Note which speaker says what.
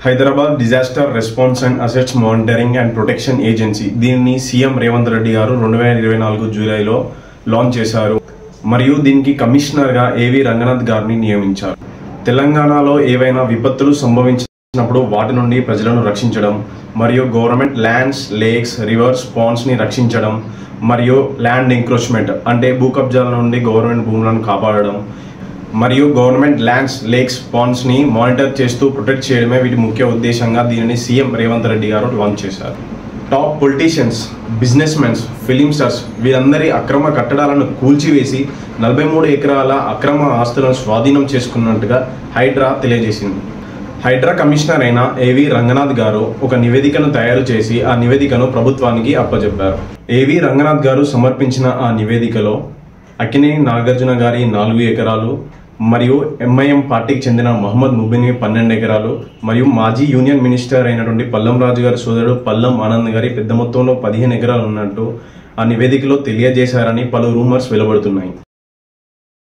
Speaker 1: Hyderabad disaster response and assets monitoring and protection agency దీన్ని CM Revanth Reddy గారు 2024 జూలైలో లాంచ్ చేశారు మరియు దీనికి కమిషనర్గా ఏవి రంగనాథ్ గారిని నియమించారు. తెలంగాణలో ఏవైనా విపత్తులు సంభవించినప్పుడు వాటి నుండి ప్రజలను రక్షించడం మరియు గవర్నమెంట్ ల్యాండ్స్, లేక్స్, రివర్స్, పాండ్స్ని రక్షించడం మరియు ల్యాండ్ ఎంక్రోచ్మెంట్ అంటే భూ కబ్జాల నుండి గవర్నమెంట్ భూములను కాపాడడం మరియు గవర్నమెంట్ ల్యాండ్స్, లేక్స్, పాండ్స్ని మానిటర్ చేస్తూ ప్రొటెక్ట్ చేయడమే వీటి ముఖ్య ఉద్దేశంగా దీనిని సీఎం రేవంత్ రెడ్డి గారు లాంచ్ చేశారు. Top politicians, business mens, film stars వీరందరి అక్రమ కట్టడాలను కూల్చివేసి 43 ఎకరాల అక్రమ ఆస్తులను స్వాధీనం చేసుకున్నట్టుగా హైడ్రా తెలియజేసింది. హైడ్రా కమిషనర్ అయిన ఏవి రంగనాథ్ గారు ఒక నివేదికను తయారు చేసి ఆ నివేదికను ప్రభుత్వానికి అప్పచెప్పారు. ఏవి రంగనాథ్ గారు సమర్పించిన ఆ నివేదికలో అక్కినేని నాగార్జున గారి 4 ఎకరాలు మరియు ఎంఐఎం పార్టీకి చెందిన మహమ్మద్ ముబిని 12 ఎకరాలు మరియు మాజీ యూనియన్ మినిస్టర్ అయినటువంటి పల్లం రాజు గారి సోదరుడు పల్లం ఆనంద్ గారి పెద్ద మొత్తంలో 15 ఎకరాలు ఉన్నట్టు ఆ నివేదికలో తెలియజేశారని పలు రూమర్స్ వెలువడుతున్నాయి.